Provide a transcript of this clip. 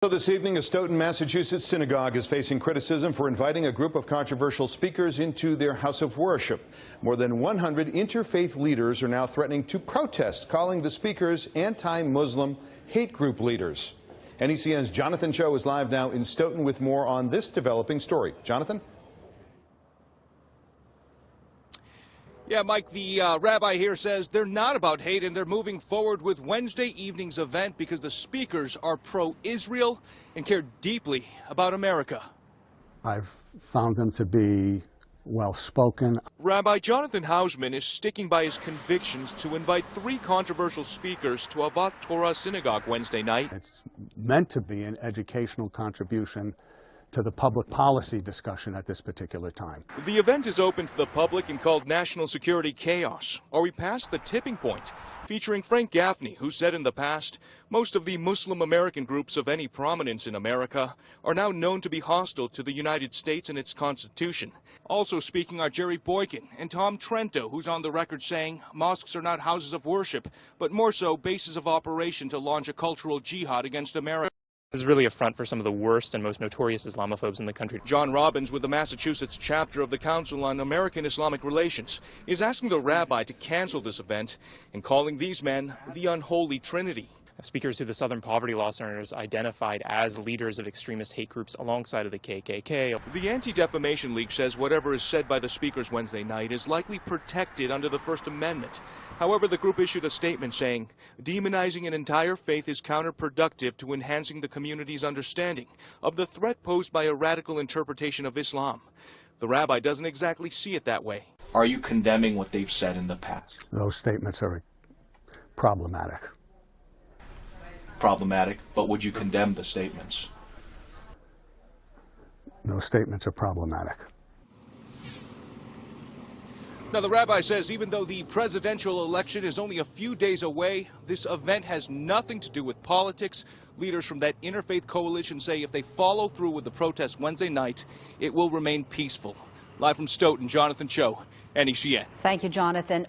So this evening, a Stoughton, Massachusetts synagogue is facing criticism for inviting a group of controversial speakers into their house of worship. More than 100 interfaith leaders are now threatening to protest, calling the speakers anti-Muslim hate group leaders. NECN's Jonathan Cho is live now in Stoughton with more on this developing story. Jonathan? Yeah, Mike, the rabbi here says they're not about hate and they're moving forward with Wednesday evening's event because the speakers are pro-Israel and care deeply about America. I've found them to be well-spoken. Rabbi Jonathan Hausman is sticking by his convictions to invite 3 controversial speakers to Avat Torah Synagogue Wednesday night. It's meant to be an educational contribution to the public policy discussion at this particular time. The event is open to the public and called National Security Chaos. Are we past the tipping point? Featuring Frank Gaffney, who said in the past, most of the Muslim American groups of any prominence in America are now known to be hostile to the United States and its Constitution. Also speaking are Jerry Boykin and Tom Trento, who's on the record saying mosques are not houses of worship, but more so bases of operation to launch a cultural jihad against America. This is really a front for some of the worst and most notorious Islamophobes in the country. John Robbins, with the Massachusetts chapter of the Council on American-Islamic Relations, is asking the rabbi to cancel this event and calling these men the unholy trinity. Speakers who the Southern Poverty Law Centers identified as leaders of extremist hate groups alongside of the KKK. The Anti-Defamation League says whatever is said by the speakers Wednesday night is likely protected under the First Amendment. However, the group issued a statement saying, demonizing an entire faith is counterproductive to enhancing the community's understanding of the threat posed by a radical interpretation of Islam. The rabbi doesn't exactly see it that way. Are you condemning what they've said in the past? Those statements are problematic. Problematic, but would you condemn the statements? Those statements are problematic. Now, the rabbi says even though the presidential election is only a few days away, this event has nothing to do with politics. Leaders from that interfaith coalition say if they follow through with the protest Wednesday night, it will remain peaceful. Live from Stoughton, Jonathan Cho, NECN. Thank you, Jonathan.